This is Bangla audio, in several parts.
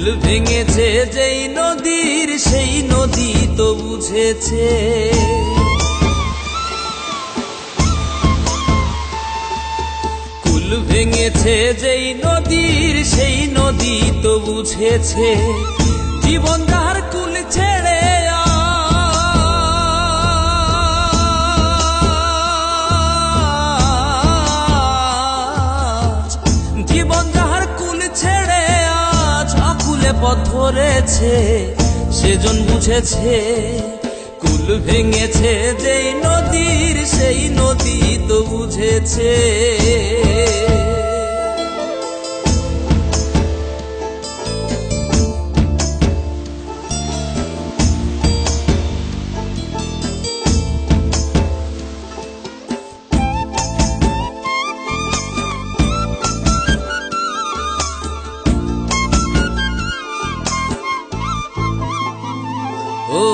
কুল ভেঙেছে যেই নদীর সেই নদী তো বুঝেছে। কুল ভেঙেছে যেই নদীর সেই নদী তো বুঝেছে। জীবন যার কুল ছেড়ে জীবন যার কুল ছেড়ে আজ আকুলে পথ ধরেছে, সেজন বুঝেছে। কুল ভেঙেছে যেই নদীর সেই নদী তো বুঝেছে। ও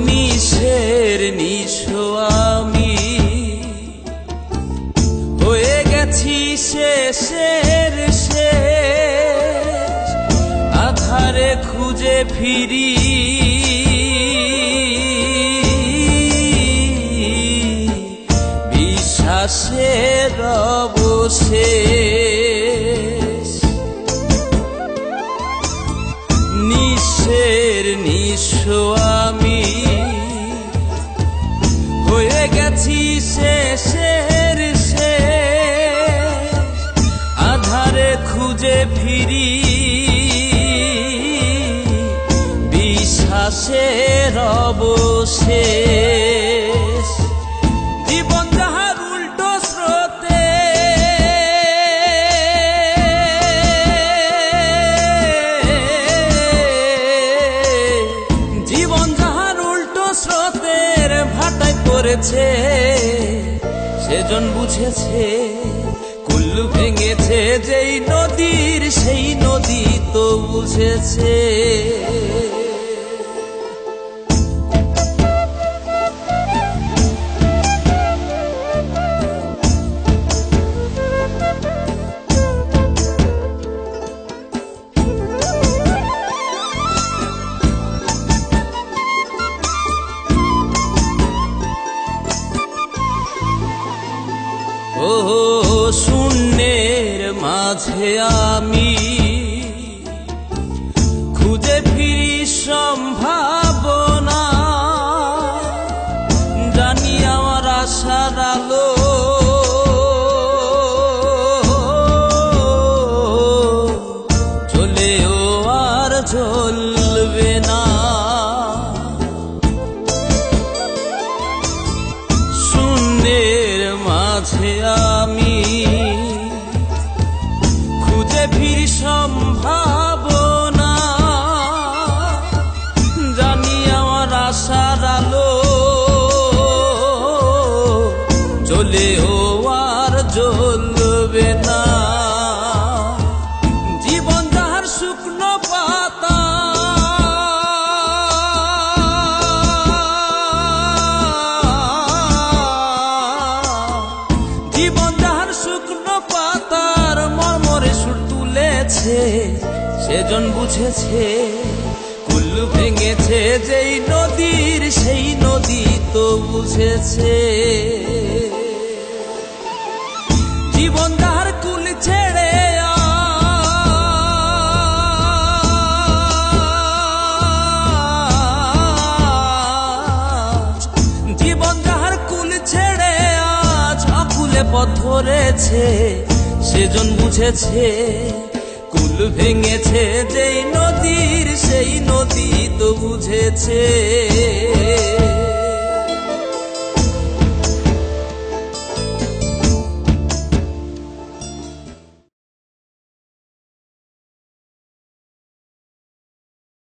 নিশের নিশো আমি হয়ে গেছি শেষের শেষ, আধারে খুঁজে ফিরি বিশ্বাসের অবশেষ। নিশের নিশো আমি হয়ে গেছি শেষের শেষ, আধারে খুঁজে ফিরি বিশ্বাসের অবশেষ। জীবন যাহার উল্টো স্রোতে জীবন যাহার উল্টো স্রোতের ভাটায় পড়েছে, সেজন বুঝেছে। কুল ভেঙেছে যেই নদীর সেই নদী তো বুঝেছে। ও শূন্যের মাঝে আমি খুঁজে ফিরি সম্ভাবনা, জানি আমার আশার আলো চলেও আর জ্বলবে না। শূন্যের মাঝে আমি খুঁজে ফিরি সম্ভাবনা, জানি আমার আশার আলো জ্বলেও আর জ্বলবে না। জীবন যাহার শুকনো পাতা জীবন যাহার শুকনো পাতার মর্মরে সুর তুলেছে, সেজন বুঝেছে। কুল ভেঙেছে যেই নদীর সেই নদী তো বুঝেছে। জীবন যাহার কুল ছেড়ে জীবন যাহার কুল ছেড়ে আজ আকুলে পথ ধরেছে, সেজন বুঝেছে। কুল ভেঙেছে যেই নদীর সেই নদী তো বুঝেছে।